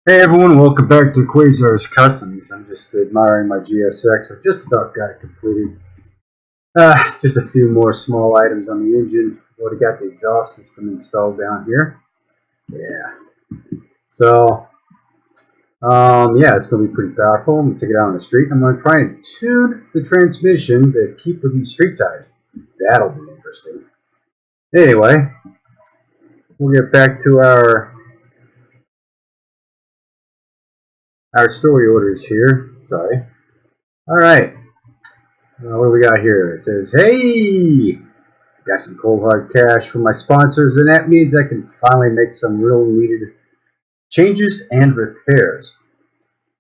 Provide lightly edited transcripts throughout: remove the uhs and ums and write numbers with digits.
Hey everyone, welcome back to Quayzar's Customs. I'm just admiring my GSX. I've just about got it completed. Just a few more small items on the engine. Already got the exhaust system installed down here. Yeah. So, yeah, it's going to be pretty powerful. I'm going to take it out on the street. I'm going to try and tune the transmission to keep with these street tires. That'll be interesting. Anyway, we'll get back to our story orders here. Sorry. All right. What do we got here? It says, hey, got some cold hard cash from my sponsors, and that means I can finally make some real needed changes and repairs.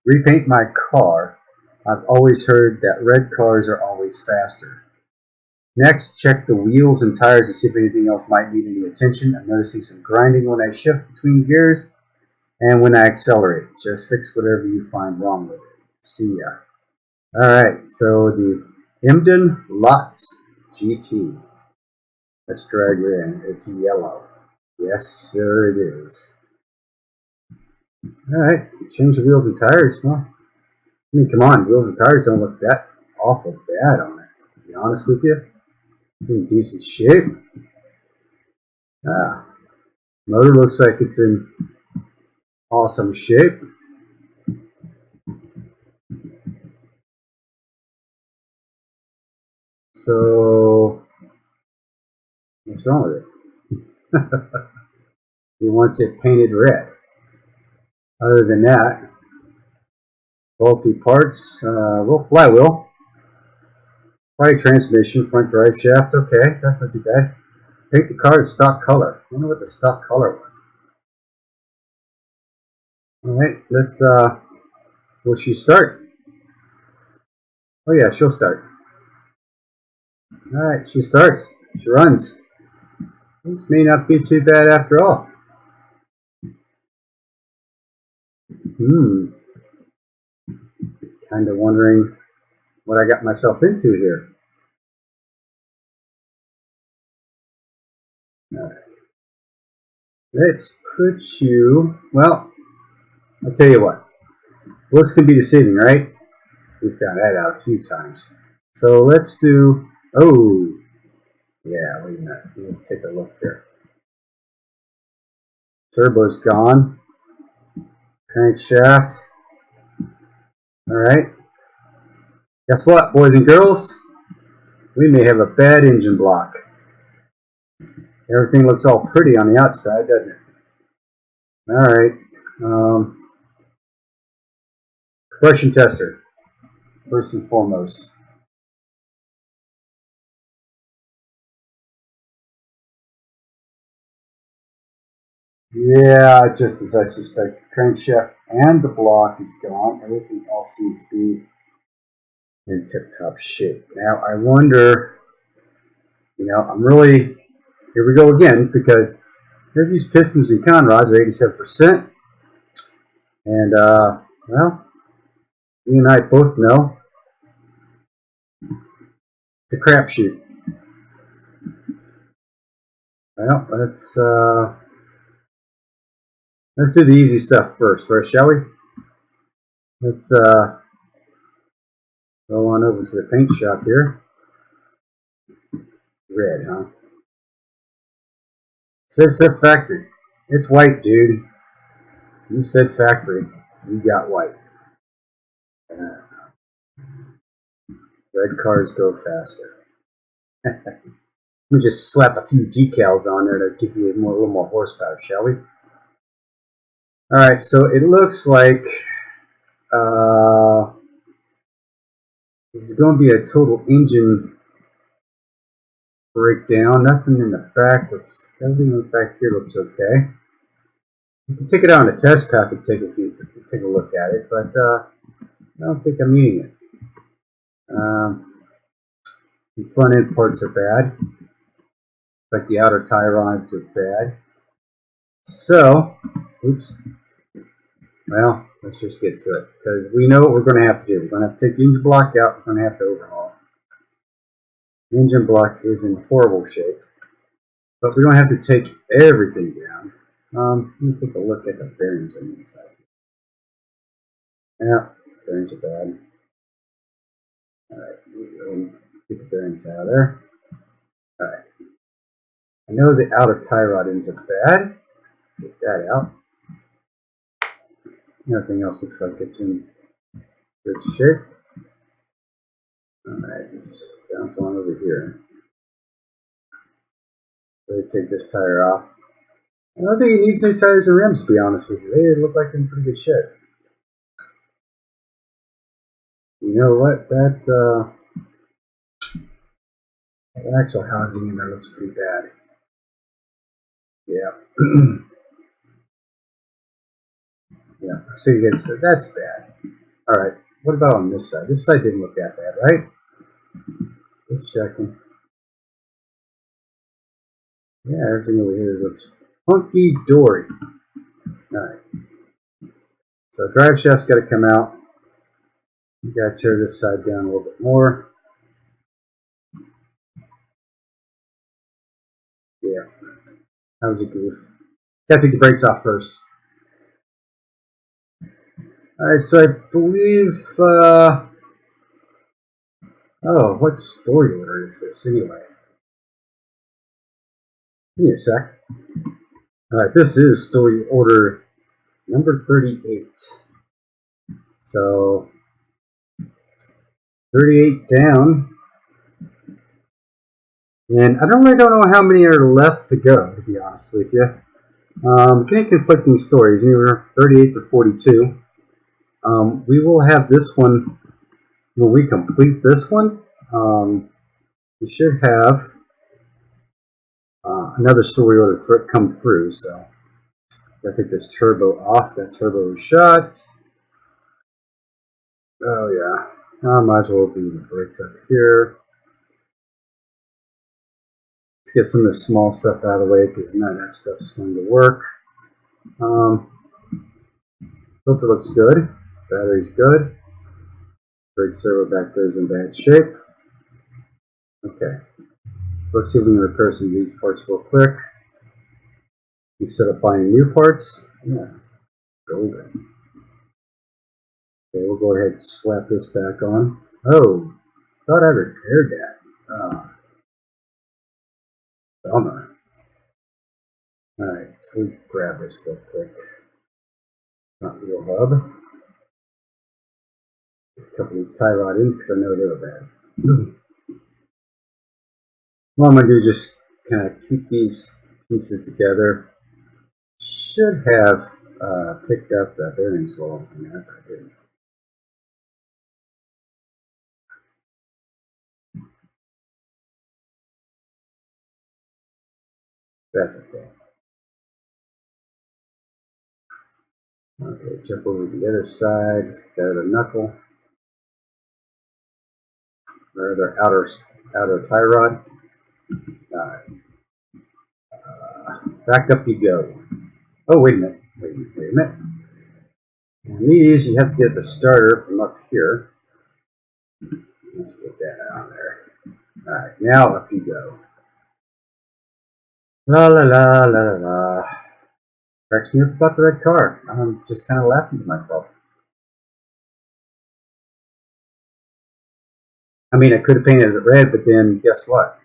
Repaint my car. I've always heard that red cars are always faster. Next, check the wheels and tires to see if anything else might need any attention. I'm noticing some grinding when I shift between gears and when I accelerate. Just fix whatever you find wrong with it. See ya. Alright, so the Emden Lotz GT. Let's drag it in. It's yellow. Yes, sir, it is. Alright, change the wheels and tires. Well, I mean, come on, wheels and tires don't look that awful bad on it, to be honest with you. It's in decent shape. Motor looks like it's in awesome shape. So, what's wrong with it? He wants it painted red. Other than that, faulty parts, well, flywheel, probably transmission, front drive shaft, okay, that's not too bad. Paint the car in stock color. I wonder what the stock color was. Alright, let's, will she start? Oh yeah, she'll start. Alright, she starts. She runs. This may not be too bad after all. Kind of wondering what I got myself into here. Alright. Let's put you, well, I'll tell you what. Looks can be deceiving, right? We found that out a few times. So let's do, oh, yeah, wait a minute. Let's take a look here. Turbo's gone. Crankshaft. Alright. Guess what, boys and girls? We may have a bad engine block. Everything looks all pretty on the outside, doesn't it? Alright. Compression tester, first and foremost. Yeah, just as I suspect. The crankshaft and the block is gone. Everything else seems to be in tip-top shape. Now, I wonder, I'm really, here we go again, because there's these pistons and con rods are 87%. And, well, you and I both know it's a crapshoot. Well, let's do the easy stuff first, shall we? Let's go on over to the paint shop here. Red, huh? Says the factory. It's white, dude. You said factory. You got white. Red cars go faster. Let me just slap a few decals on there to give you a little more horsepower, shall we? Alright, so it looks like this is going to be a total engine breakdown. Nothing in the back looks, everything in the back here looks okay. You can take it out on a test path and take a look at it, but I don't think I'm needing it. The front end parts are bad, like the outer tie rods are bad. So, oops. Well, let's just get to it, because we know what we're going to have to do. We're going to have to take the engine block out. We're going to have to overhaul it. The engine block is in horrible shape, but we don't have to take everything down. Let me take a look at the bearings on the inside. Yeah, bearings are bad. Alright, get the bearings out of there. Alright. I know the outer tie rod ends are bad. Take that out. Everything else looks like it's in good shape. Alright, let's bounce on over here. Really take this tire off. I don't think it needs new tires and rims, to be honest with you. They look like they're in pretty good shape. You know what? That axle housing in there looks pretty bad. Yeah. Yeah. So you guys said that's bad. Alright. What about on this side? This side didn't look that bad, right? Just checking. Yeah, everything over here looks hunky dory. Alright. So drive shaft's got to come out. You got to tear this side down a little bit more. Yeah. That was a goof. Got to take the brakes off first. Alright, so I believe, oh, what story order is this anyway? Give me a sec. Alright, this is story order number 38. So, 38 down. And I don't know how many are left to go, to be honest with you. Getting conflicting stories, anywhere 38 to 42. We will have this one, when we complete this one, we should have another story order come through. So, gotta take this turbo off. That turbo is shot. Oh yeah, I might as well do the brakes up here. Let's get some of the small stuff out of the way because none of that stuff is going to work. Filter looks good. Battery's good. Brake servo back there is in bad shape. Okay, so let's see if we can repair some of these parts real quick. Instead of buying new parts, yeah, golden. Okay, we'll go ahead and slap this back on. Oh, thought I repaired that. Bummer. Alright, so we grab this real quick. Front wheel hub. A couple of these tie rod ends because I know they were bad. What I'm going to do is just kind of keep these pieces together. Should have picked up the bearings while I was in there, but I didn't. That's okay. Okay, jump over to the other side. Let's get out of the knuckle. Or the outer tie rod. Alright. Back up you go. Oh, wait a minute. Wait a minute. And these, you have to get the starter from up here. Let's get that on there. Alright, now up you go. La la la la la la. Cracks me up about the red car. I'm just kind of laughing to myself. I mean, I could have painted it red, but then guess what?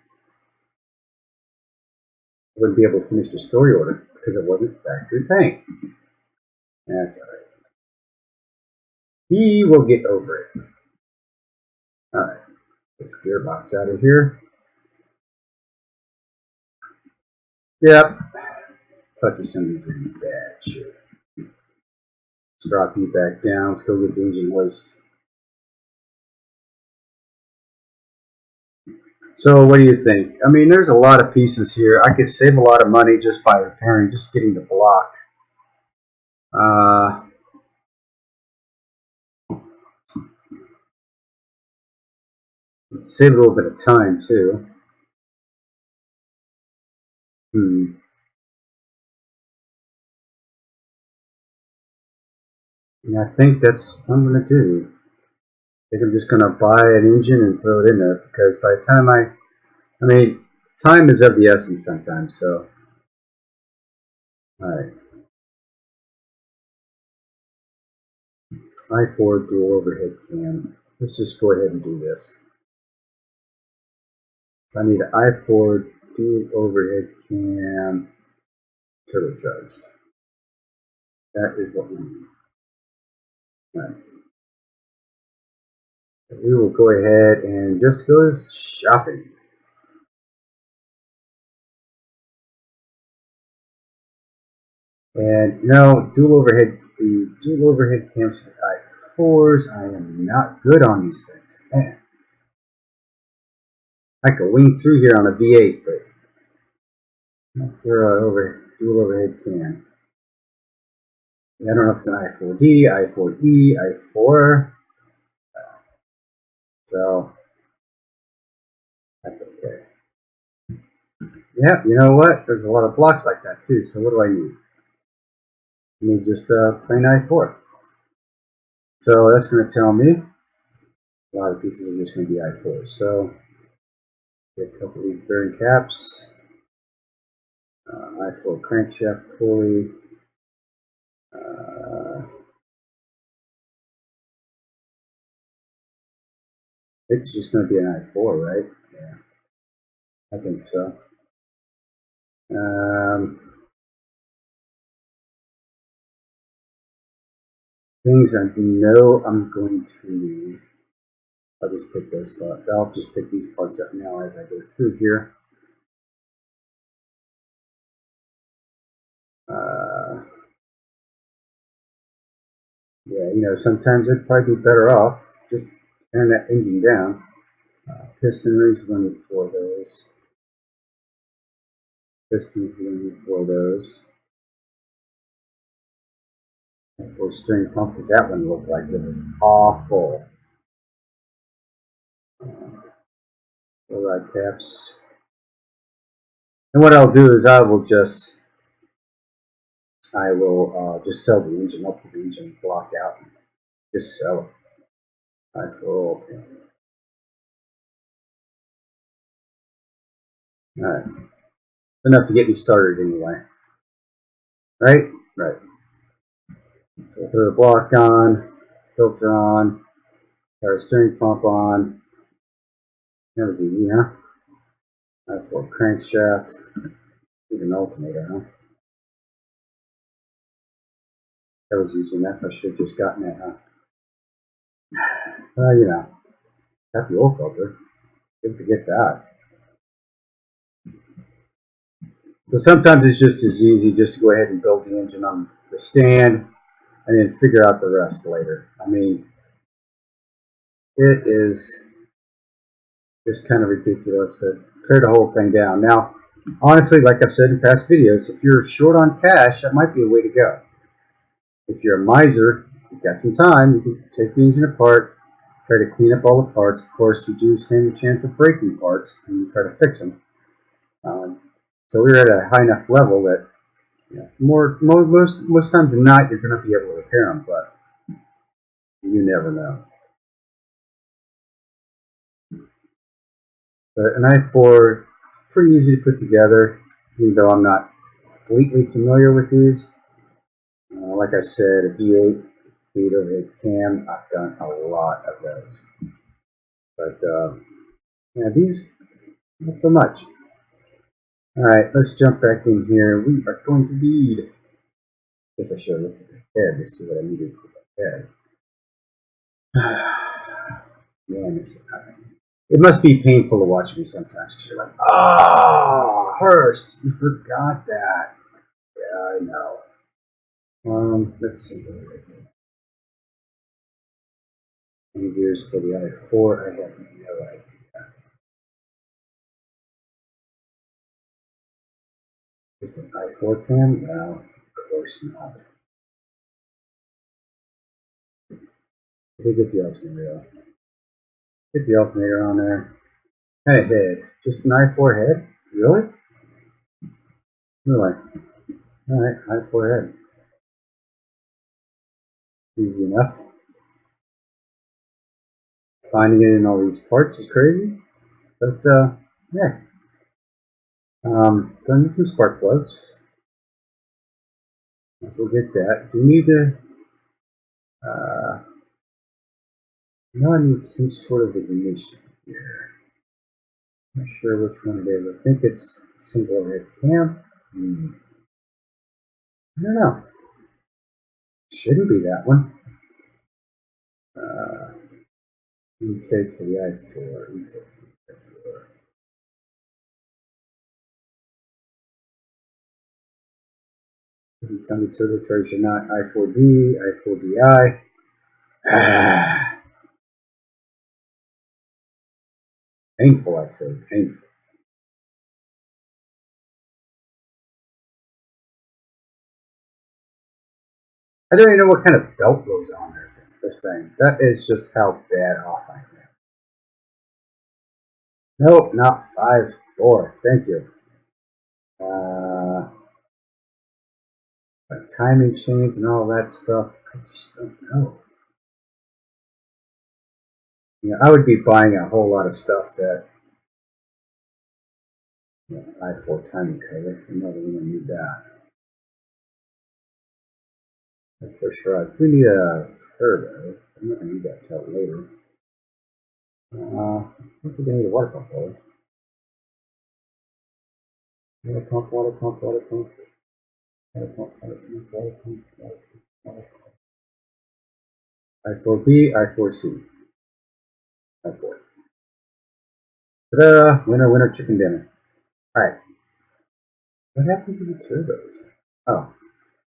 I wouldn't be able to finish the story order because it wasn't factory paint. That's alright. He will get over it. Alright, this gearbox out of here. Yep. Clutch assembly's in bad shape. Let's drop you back down. Let's go get the engine hoist. So what do you think? I mean, there's a lot of pieces here. I could save a lot of money just by repairing, just getting the block. Save a little bit of time too. And I think that's what I'm going to do. I think I'm just going to buy an engine and throw it in there because by the time I mean, time is of the essence sometimes, so. Alright. I4 dual overhead cam. Let's just go ahead and do this. So I need an I4 dual overhead cam turbocharged. That is what we need. All right. So we will go ahead and just go shopping. And the dual overhead cams for I4s, I am not good on these things. Man, I could wing through here on a V8, but not for a dual overhead cam. I don't know if it's an I4D, I4E, I4. So that's okay. Yeah, you know what? There's a lot of blocks like that too. So what do I need? I need just a plain I4. So that's going to tell me a lot of pieces are just going to be I4. So get a couple of these bearing caps, I4 crankshaft pulley. It's just going to be an I4, right? Yeah, I think so. Things I know I'm going to need. I'll just pick those parts. I'll just pick these parts up now as I go through here. Yeah, sometimes I'd probably be better off just tearing that engine down. Piston rings, we're going to need 4 of those. Pistons, we're going to need 4 of those. And for a string pump, because that one looked like it was awful. 4 rod caps. And what I'll do is I will just sell the engine, up the engine block out, and just sell it. I4 okay. Alright. Enough to get me started anyway. Right? Right. So throw the block on, filter on, power steering pump on. That was easy, huh? I4 crankshaft. Need an alternator, huh? That was easy enough. I should have just gotten that, huh? Well, got the oil filter. Didn't forget that. So sometimes it's just as easy just to go ahead and build the engine on the stand and then figure out the rest later. I mean, it is just kind of ridiculous to tear the whole thing down. Now, honestly, like I've said in past videos, if you're short on cash, that might be a way to go. If you're a miser, you've got some time, you can take the engine apart, try to clean up all the parts. Of course, you do stand a chance of breaking parts, and you try to fix them. So we're at a high enough level that most times than not, you're going to be able to repair them, but you never know. But an I4 is pretty easy to put together, even though I'm not completely familiar with these. Like I said, a V8 feed overhead cam, I've done a lot of those. But these, not so much. Alright, let's jump back in here. We are going to need, I guess I should have looked at the head to see what I needed for the head. Man, it must be painful to watch me sometimes because you're like, oh, Hurst, you forgot that. Yeah, I know. Let's see. Any gears for the I4? I have no idea. Just an I4 cam? No, of course not. Get the alternator on. Get the alternator on there. And a head. Just an I4 head? Really? Really? Alright, I4 head. Easy enough. Finding it in all these parts is crazy. But, yeah. Gonna need some spark plugs. So we'll get that. Do you need to Now I need some sort of ignition here. Not sure which one it is. I think it's single head cam. I don't know. Shouldn't be that one. Intake for the I4. Intake for the I4. Does it tell me turbocharge or not? I4D, I4DI. Painful, I say. Painful. I don't even know what kind of belt goes on there. This thing. That is just how bad off I am. Nope, not 5.4. Thank you. Timing chains and all that stuff. I just don't know. You know, I would be buying a whole lot of stuff that I4 timing cover. I'm not even going to need that. For sure, I still need a turbo. I'm not going to need that till later. I think we're going to need a water pump, though. Water pump, water pump, water pump. Water pump, water pump, water pump, water pump, water pump. I4B, I4C. I4. Ta-da! Winner, winner, chicken dinner. Alright. What happened to the turbos? Oh,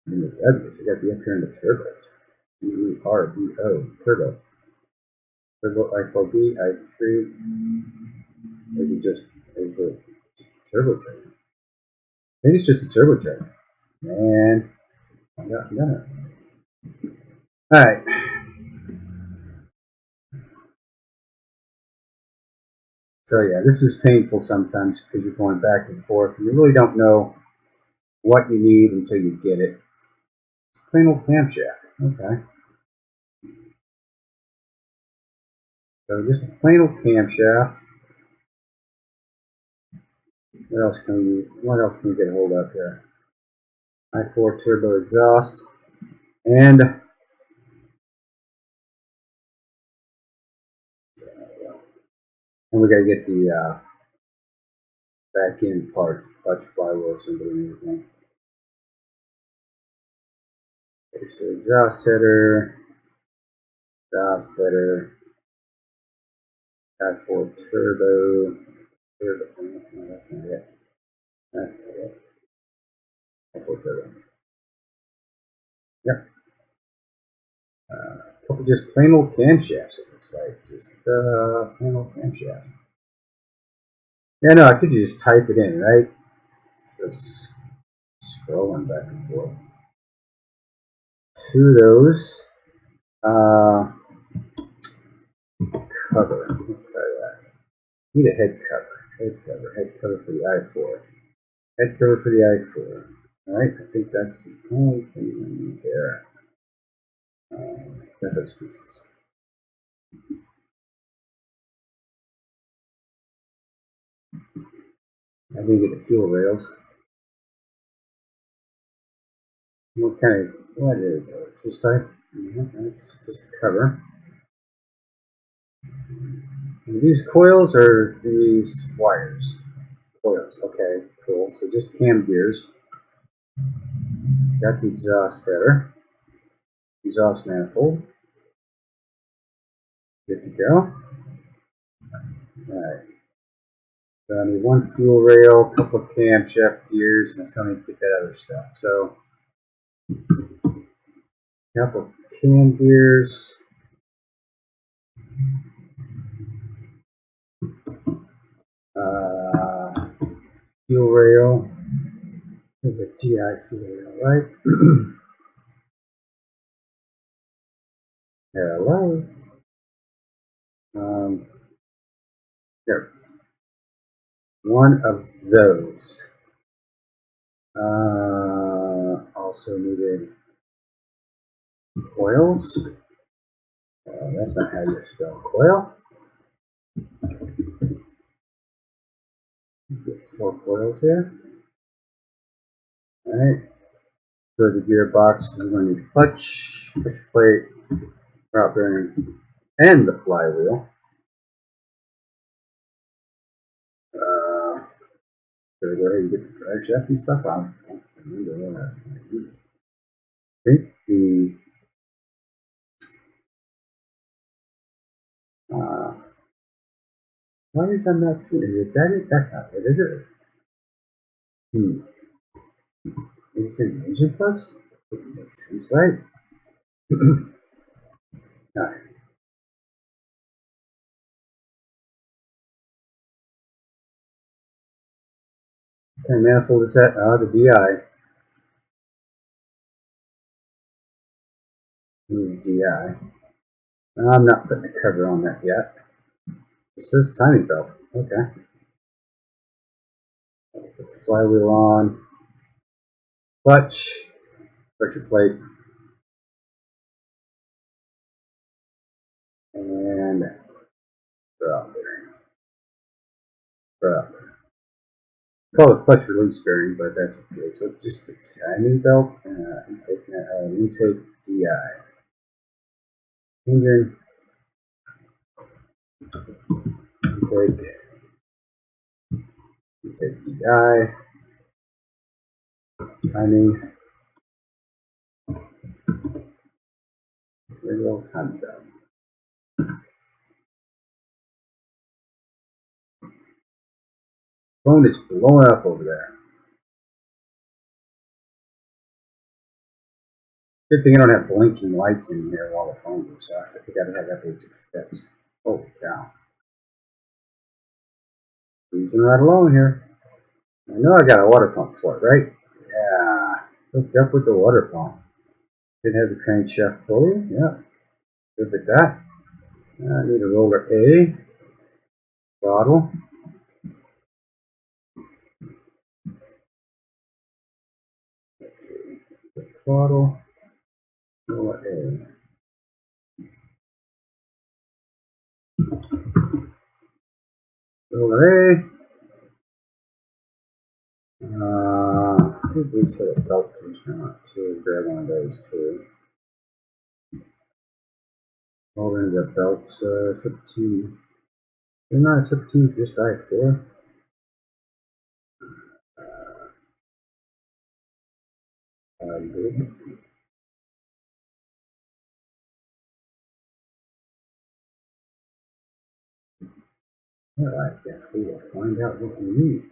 in the goodness, I got to be up here in the turbos. E-R-B-O, turbo. Turbo I4B, I3. Is it just a turbocharger? I think it's just a turbocharger. Man, I got it. Alright. So yeah, this is painful sometimes because you're going back and forth and you really don't know what you need until you get it. It's a plain old camshaft. Okay. So just a plain old camshaft. What else can we get a hold of here? I4 turbo exhaust. And we gotta get the back end parts, clutch, flywheel assembly, and everything. Okay, so exhaust header, I4 turbo, no, that's not it. That's not it. I4 turbo. Yep. Couple just plain old camshafts, it looks like. Just plain old camshafts. Yeah, no, I could just type it in, right? So scrolling back and forth. To those. Cover. Let's try that. Need a head cover. Head cover for the I4. Head cover for the I4. Alright, I think that's the only thing we need there. Got those pieces. I didn't get the fuel rails. What is it? Just that's just a cover. And these coils are these wires. Coils, okay, cool. So just cam gears. Got the exhaust header. Exhaust manifold. Good to go. Alright. So I need one fuel rail, a couple of camshaft gears, and I still need to get that other stuff. So a couple of cam gears. Fuel rail. The DI fuel rail, right? Hello. There it is. One of those. Also needed coils. That's not how you spell coil. Get 4 coils here. Alright. So the gearbox, we're going to need clutch, push plate, route bearing, and the flywheel. Should I go ahead and get the drive shaft and stuff? I don't remember what I was going to do. I think the why is that not seen? Is it that? That's not it, is it? Is it engine parts? It makes sense, right? Alright. Okay, manifold is that? The DI. DI. I'm not putting a cover on that yet. It says timing belt. Okay. Put the flywheel on. Clutch. Pressure plate. And drop bearing. Drop. Call it clutch release bearing, but that's okay. So just the timing belt and intake DI. Engine. Intake DI. Timing. Regular timing belt. Phone is blowing up over there. Good thing I don't have blinking lights in here while the phone goes off. I think I'd have that Bluetooth fixed. Holy cow. Cruising right along here. I know I got a water pump for it, right? Yeah. Hooked up with the water pump. Did have the crankshaft pulley. Yeah. Good with that. I need a roller A. Throttle. Let's see. The throttle. Roller A. Roller A. I think we set a belt tension on it too. Grab one of those too. Hold into the belts. 17. Isn't that 17 just I4? Good. Well, I guess we will find out what we need.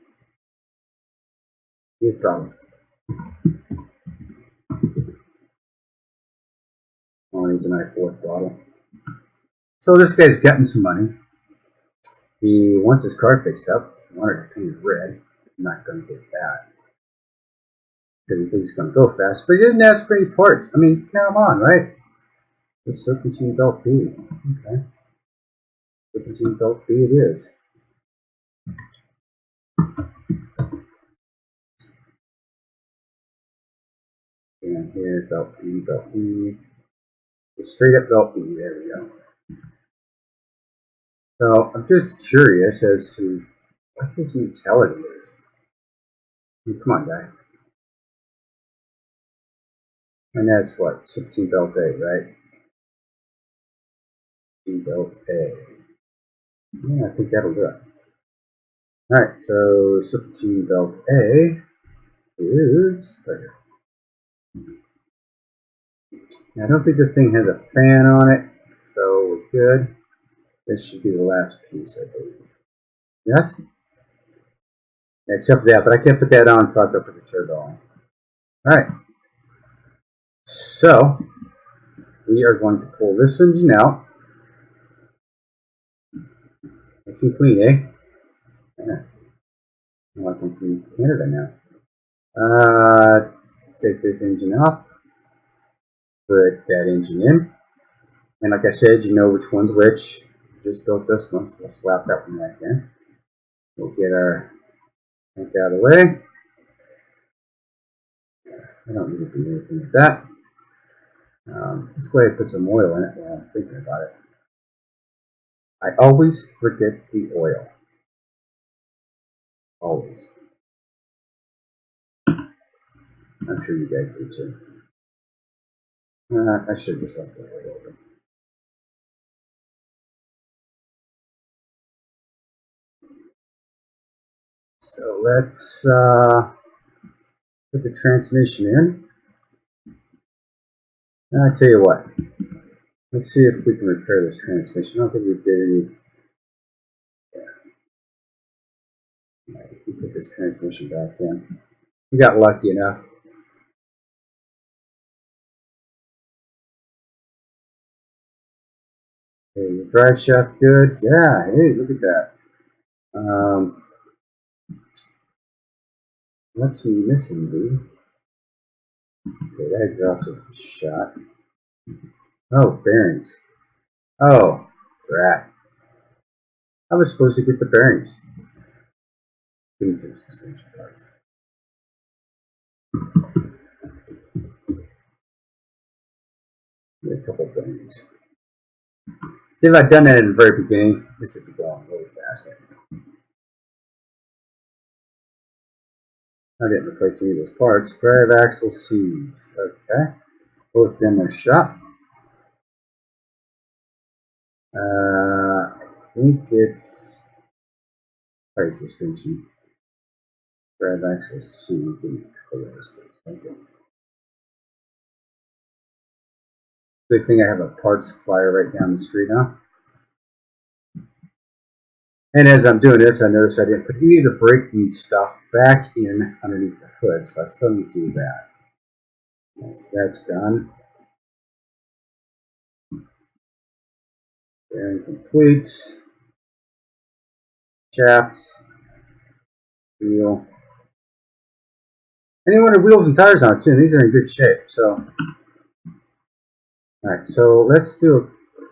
No problem. Oh, needs an I4 throttle. So this guy's getting some money. He wants his car fixed up. He wanted it painted red. I'm not going to get that. Because he thinks it's going to go fast. But he didn't ask for any parts. I mean, come on, right? The serpentine belt B. Okay. Serpentine belt B it is. And here, belt B, belt B. The straight up belt B. There we go. So I'm just curious as to what his mentality is. I mean, come on, guy. And that's what? 17 belt A, right? 17 belt A. Yeah, I think that'll do it. Alright, so 17 belt A is right here. Now, I don't think this thing has a fan on it, so we're good. This should be the last piece, I believe. Yes? Except for that, but I can't put that on until I put the turbo on. Alright. So, we are going to pull this engine out. Nice and clean, eh? Yeah. I can clean Canada now. Take this engine off. Put that engine in. And like I said, you know which one's which. Just built this one, so let's slap that one back in. We'll get our tank out of the way. I don't need to do anything with that. Let's go ahead and put some oil in it while I'm thinking about it. I always forget the oil. Always. I'm sure you guys do too. I should just left the oil open. So let's put the transmission in. I'll tell you what. Let's see if we can repair this transmission. I don't think we did any. Yeah. Right, we put this transmission back in. We got lucky enough. Okay, the drive shaft good. Yeah, hey, look at that. What's we missing, dude? Okay, that exhaust is shot. Oh, bearings. Oh, drat. I was supposed to get the bearings. Into the suspension parts. Get a couple of bearings. See, if I'd done that in the very beginning, this would be going really fast. I didn't replace any of those parts. Drive axle seeds. Okay. Both of them are shot. I think it's probably suspension. Drive axle seed. Thank you. Good thing I have a parts supplier right down the street now. And as I'm doing this, I noticed I didn't put any of the braking stuff back in underneath the hood, so I still need to do that. That's done. Bearing complete. Shaft. Wheel. Anyone with wheels and tires on it too, these are in good shape. So, alright, so let's do a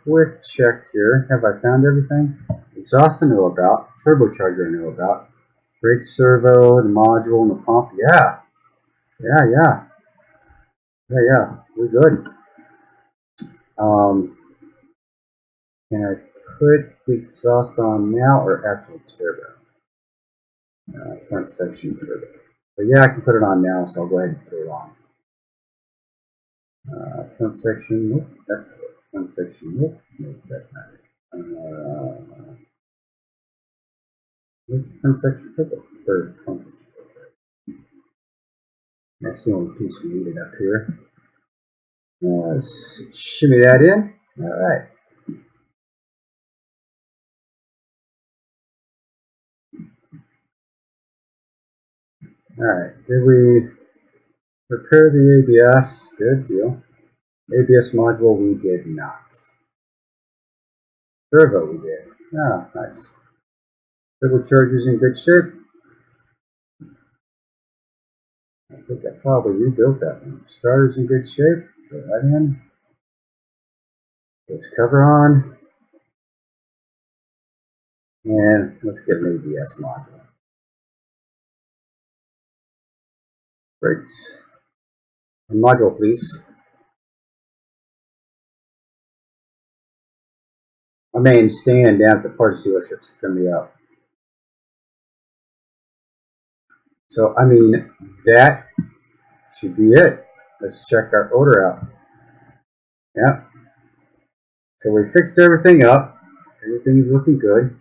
quick check here. Have I found everything? Exhaust I know about. Turbocharger I know about. Brake servo, the module, and the pump. Yeah. We're good. Can I put the exhaust on now or actual turbo? Front section turbo. But yeah, I can put it on now, so I'll go ahead and put it on. Front section, nope, that's not it. Front section, nope, that's not it. Where's the front section turbo? Or front section turbo. That's the only piece we needed up here. Let's shimmy that in. Alright. Alright, did we repair the ABS? Good deal. ABS module we did not. Servo we did. Ah, nice. Turbocharger's in good shape. I think I probably rebuilt that one. Starter's in good shape. Put that in. Let's cover on. And let's get an ABS module. Brakes. A module, please. My main stand down at the parts dealerships coming up. So, I mean, that should be it. Let's check our order out. Yeah. So we fixed everything up. Everything is looking good.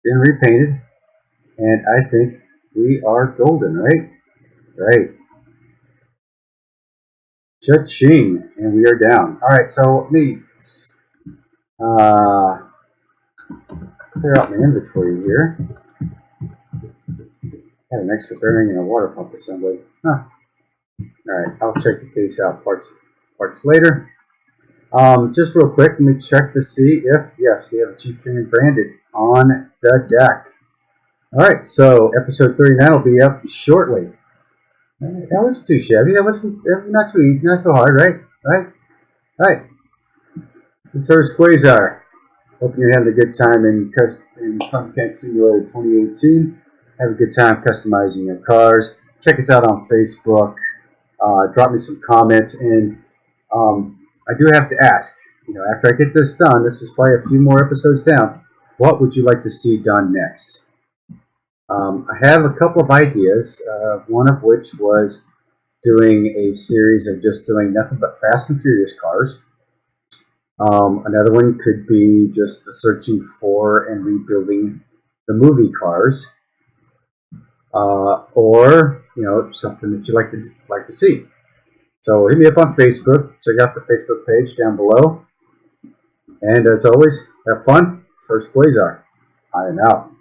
Been repainted. And I think we are golden, right? Right. Cha-ching. And we are down. Alright, so let me clear out my inventory here. Had an extra bearing and a water pump assembly. Huh. Alright, I'll check the case out parts later. Just real quick, let me check to see if, yes, we have a Jeep Premium branded on the deck. Alright, so episode 39 will be up shortly. That wasn't too shabby. That wasn't not too hard, right? Right. This is Hurst Quayzar. Hope you're having a good time in Pump Tank Simulator 2018. Have a good time customizing your cars. Check us out on Facebook. Drop me some comments, and I do have to ask. After I get this done, this is probably a few more episodes down. What would you like to see done next? I have a couple of ideas. One of which was doing a series of just doing nothing but Fast and Furious cars. Another one could be just the searching for and rebuilding the movie Cars, or something that you like to see. So hit me up on Facebook. Check out the Facebook page down below. And as always, have fun. It's Hurst Quayzar. I am out.